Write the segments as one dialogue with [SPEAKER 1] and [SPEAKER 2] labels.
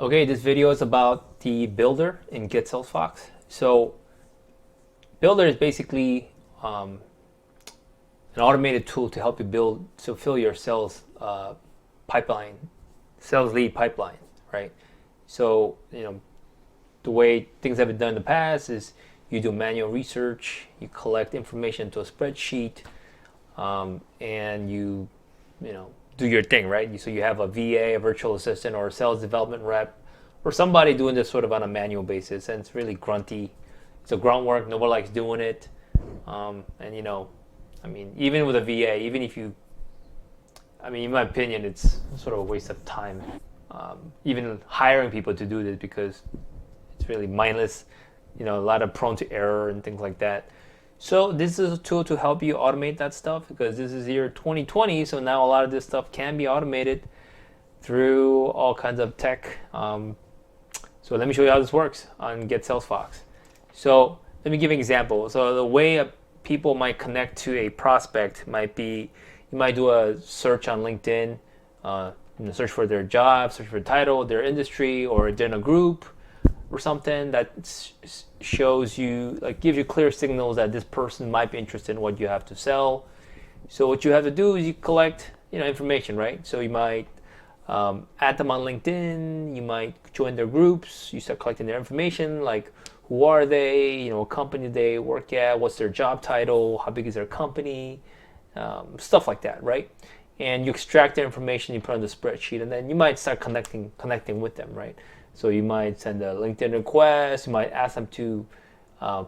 [SPEAKER 1] Okay, this video is about the builder in GetSalesFox. So, builder is basically an automated tool to help you fill your sales pipeline, sales lead pipeline, right? So, the way things have been done in the past is you do manual research, you collect information to a spreadsheet, and you do your thing, right? So you have a VA, a virtual assistant, or a sales development rep, or somebody doing this sort of on a manual basis, and it's really grunty. It's a grunt work. Nobody likes doing it, and even with a VA, in my opinion, it's sort of a waste of time. Even hiring people to do this because it's really mindless. A lot of prone to error and things like that. So this is a tool to help you automate that stuff because this is year 2020. So now a lot of this stuff can be automated through all kinds of tech. So let me show you how this works on GetSalesFox. So let me give you an example. So the way people might connect to a prospect might be, you might do a search on LinkedIn, search for their job, search for title, their industry, or they're in a group or something that shows you, gives you clear signals that this person might be interested in what you have to sell. So what you have to do is you collect, information, right? So you might add them on LinkedIn, you might join their groups, you start collecting their information, like who are they, what company they work at, what's their job title, how big is their company, stuff like that, right? And you extract their information, you put it on the spreadsheet, and then you might start connecting with them, right? So you might send a LinkedIn request, you might ask them to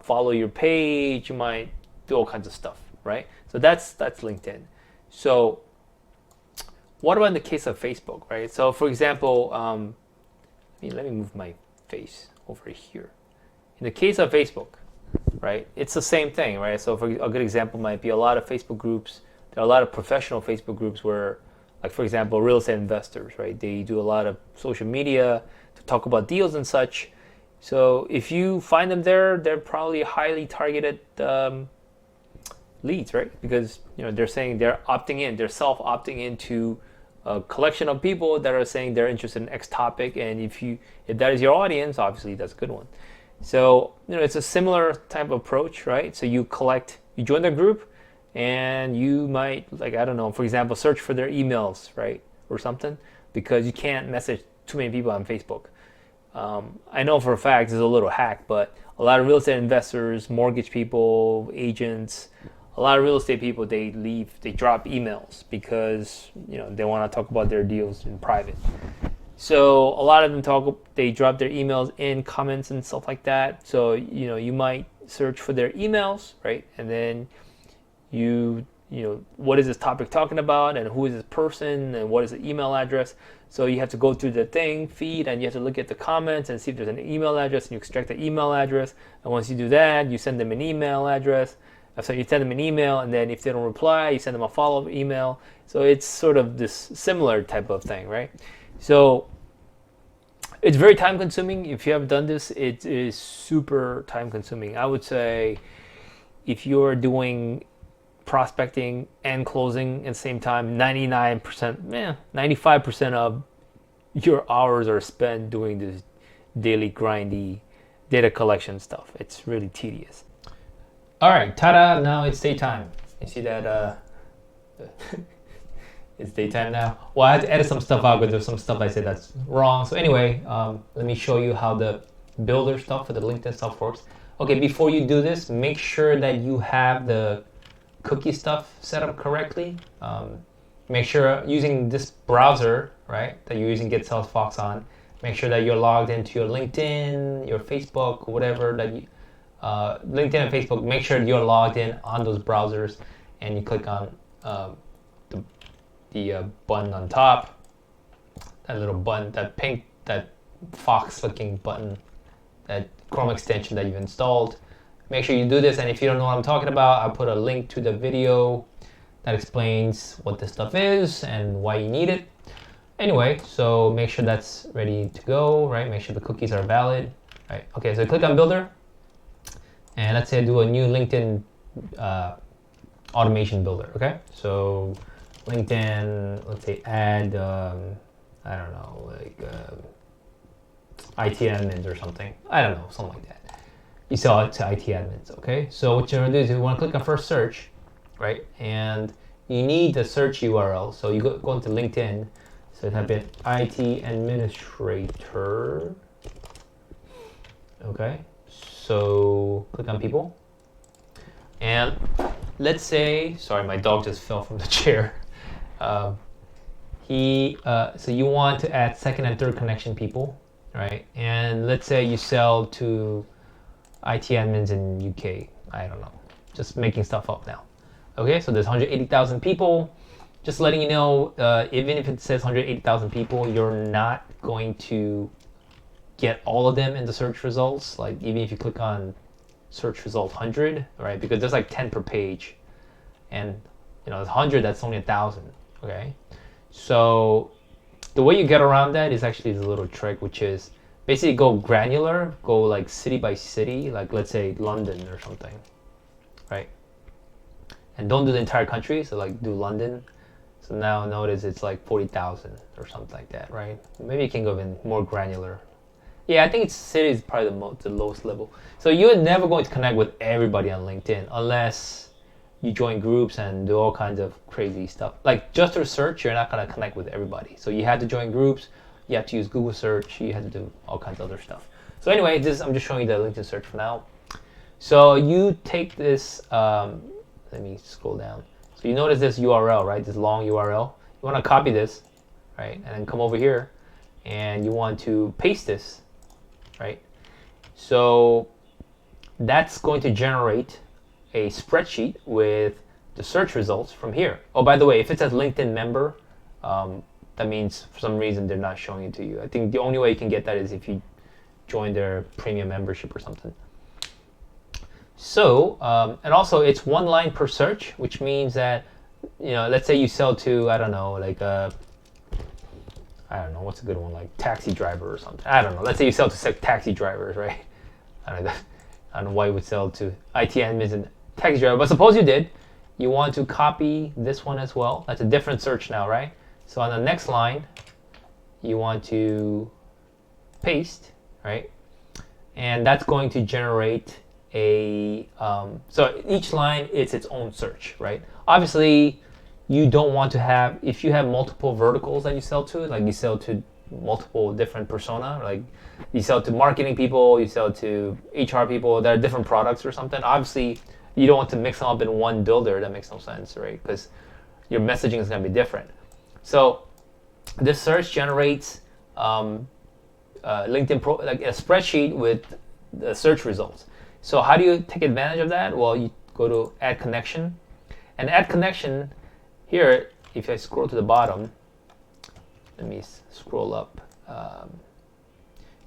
[SPEAKER 1] follow your page, you might do all kinds of stuff, right? So that's LinkedIn. So what about in the case of Facebook, right? So for example, let me move my face over here. In the case of Facebook, right, it's the same thing, right? So for a good example might be a lot of Facebook groups. There are a lot of professional Facebook groups where, like for example, real estate investors, right? They do a lot of social media to talk about deals and such. So if you find them there, they're probably highly targeted leads, right? Because they're saying they're opting in, they're self-opting into a collection of people that are saying they're interested in X topic, and if that is your audience, obviously that's a good one. So it's a similar type of approach, right? So you join their group, and you might, for example, search for their emails, right, or something, because you can't message too many people on Facebook. I know for a fact it's a little hack, but a lot of real estate investors, mortgage people, agents, a lot of real estate people, they drop emails because they want to talk about their deals in private. So a lot of them they drop their emails in comments and stuff like that. So you might search for their emails, right, and then what is this topic talking about, and who is this person, and what is the email address. So you have to go through the feed, and you have to look at the comments and see if there's an email address, and you extract the email address. And once you do that, you send them an email address. So you send them an email, and then if they don't reply, you send them a follow-up email. So it's sort of this similar type of thing, right? So it's very time consuming. If you have done this, it is super time consuming. I would say if you're doing prospecting and closing at the same time, 95% of your hours are spent doing this daily grindy data collection stuff. It's really tedious. All right, ta-da, now it's daytime. You see that? It's daytime now. Well, I had to edit some stuff out because there's some stuff I said that's wrong. So anyway, let me show you how the builder stuff for the LinkedIn stuff works. Okay, before you do this, make sure that you have the cookie stuff set up correctly. Make sure using this browser, right, that you're using GetSalesFox on, make sure that you're logged into your LinkedIn, your Facebook, whatever that you, LinkedIn and Facebook, make sure you're logged in on those browsers, and you click on the button on top, that little button, that Fox looking button, that Chrome extension that you've installed. Make sure you do this, and if you don't know what I'm talking about, I'll put a link to the video that explains what this stuff is and why you need it. Anyway, so make sure that's ready to go, right? Make sure the cookies are valid, right? Okay, so click on Builder, and let's say I do a new LinkedIn automation builder, okay? So LinkedIn, let's say add, I don't know, like IT admins or something. I don't know, something like that. You sell it to IT admins, okay? So what you're gonna do is you wanna click on first search, right? And you need the search URL. So you go into LinkedIn, so type in IT administrator, okay? So click on people. And let's say, sorry, my dog just fell from the chair. So you want to add second and third connection people, right? And let's say you sell to IT admins in UK. I don't know, just making stuff up now. Okay, so there's 180,000 people. Just letting you know, even if it says 180,000 people, you're not going to get all of them in the search results. Like even if you click on search result 100, right? Because there's like 10 per page, and you know, 100, that's only 1,000. Okay, so the way you get around that is actually this little trick, which is basically go granular, go like city by city, like let's say London or something, right? And don't do the entire country, so like do London. So now notice it's like 40,000 or something like that, right? Maybe you can go even more granular. Yeah, I think it's city is probably the lowest level. So you're never going to connect with everybody on LinkedIn unless you join groups and do all kinds of crazy stuff. Like just through search, you're not gonna connect with everybody. So you have to join groups, you have to use Google search, you have to do all kinds of other stuff. So anyway, I'm just showing you the LinkedIn search for now. So you take this, let me scroll down. So you notice this URL, right? This long URL. You wanna copy this, right? And then come over here and you want to paste this, right? So that's going to generate a spreadsheet with the search results from here. Oh, by the way, if it says LinkedIn member, that means for some reason they're not showing it to you. I think the only way you can get that is if you join their premium membership or something. So, and also it's one line per search, which means that, you know, let's say you sell to, I don't know, like I don't know, what's a good one, like taxi driver or something. I don't know. Let's say you sell to taxi drivers, right? I don't know why you would sell to IT admins and taxi driver, but suppose you did. You want to copy this one as well. That's a different search now, right? So on the next line, you want to paste, right? And that's going to generate a, so each line is its own search, right? Obviously, you don't want to have, if you have multiple verticals that you sell to, like you sell to multiple different persona, like you sell to marketing people, you sell to HR people that are different products or something, obviously you don't want to mix them up in one builder. That makes no sense, right? Because your messaging is going to be different. So this search generates LinkedIn like a spreadsheet with the search results. So how do you take advantage of that? Well, you go to add connection, and add connection here, if I scroll to the bottom, let me scroll up,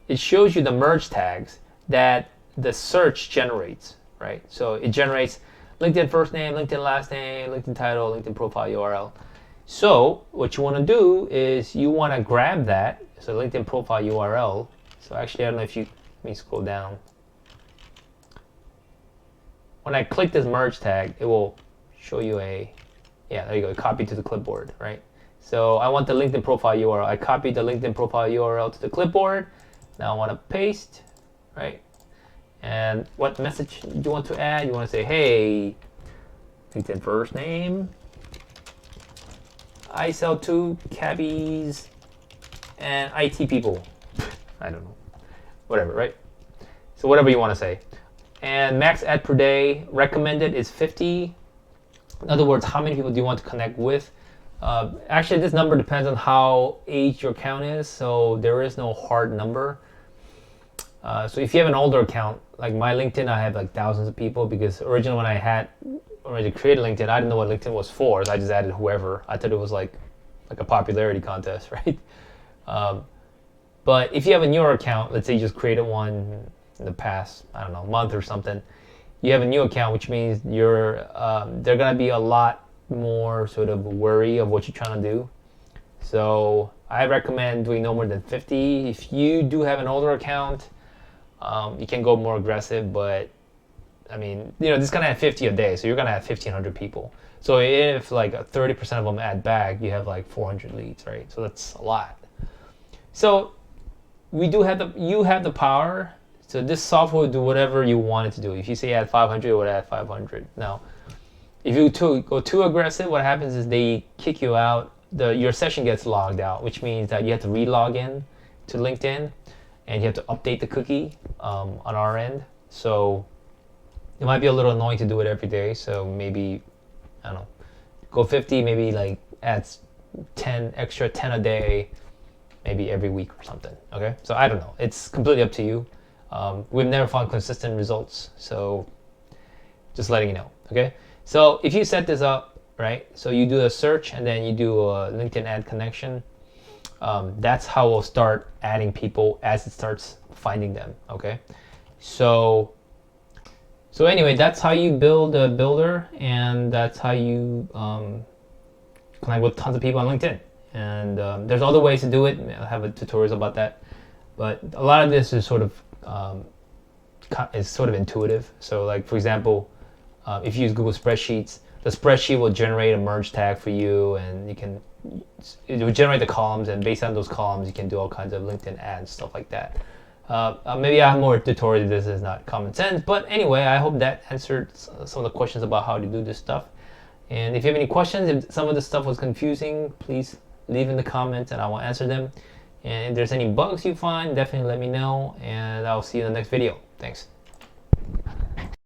[SPEAKER 1] it shows you the merge tags that the search generates, right? So it generates LinkedIn first name, LinkedIn last name, LinkedIn title, LinkedIn profile URL. So what you want to do is you want to grab that, so LinkedIn profile URL. So actually, I don't know if you, let me scroll down. When I click this merge tag, it will show you a, yeah, there you go, copy to the clipboard, right? So I want the LinkedIn profile URL. I copied the LinkedIn profile URL to the clipboard. Now I want to paste, right? And what message do you want to add? You want to say, hey, LinkedIn first name, I sell to cabbies and IT people. I don't know, whatever, right? So whatever you want to say. And max ad per day recommended is 50. In other words, how many people do you want to connect with? Actually, this number depends on how aged your account is, so there is no hard number. So if you have an older account, like my LinkedIn, I have like thousands of people, because originally when I already created LinkedIn, I didn't know what LinkedIn was for, so I just added whoever. I thought it was like a popularity contest, right? But if you have a newer account, let's say you just created one in the past, I don't know, month or something, you have a new account, which means they're gonna be a lot more sort of wary of what you're trying to do. So I recommend doing no more than 50. If you do have an older account, you can go more aggressive, but I mean, you know, this is gonna have 50 a day, so you're gonna have 1,500 people. So if like 30% of them add back, you have like 400 leads, right? So that's a lot. So you have the power. So this software will do whatever you want it to do. If you say add 500, it will add 500. Now, if you go too aggressive, what happens is they kick you out. Your session gets logged out, which means that you have to re-log in to LinkedIn, and you have to update the cookie on our end. So it might be a little annoying to do it every day. So maybe, I don't know, go 50, maybe like add 10 extra, 10 a day, maybe every week or something. Okay, so I don't know. It's completely up to you. We've never found consistent results, so just letting you know. Okay, so if you set this up, right, so you do a search and then you do a LinkedIn ad connection, that's how we'll start adding people as it starts finding them. Okay, so anyway, that's how you build a builder, and that's how you connect with tons of people on LinkedIn. And there's other ways to do it. I have a tutorials about that, but a lot of this is sort of intuitive. So like, for example, if you use Google Spreadsheets, the spreadsheet will generate a merge tag for you, and it will generate the columns, and based on those columns you can do all kinds of LinkedIn ads, stuff like that. Maybe I have more tutorials. This is not common sense, but anyway, I hope that answered some of the questions about how to do this stuff. And if you have any questions, if some of this stuff was confusing, please leave in the comments and I will answer them. And if there's any bugs you find, definitely let me know, and I'll see you in the next video. Thanks.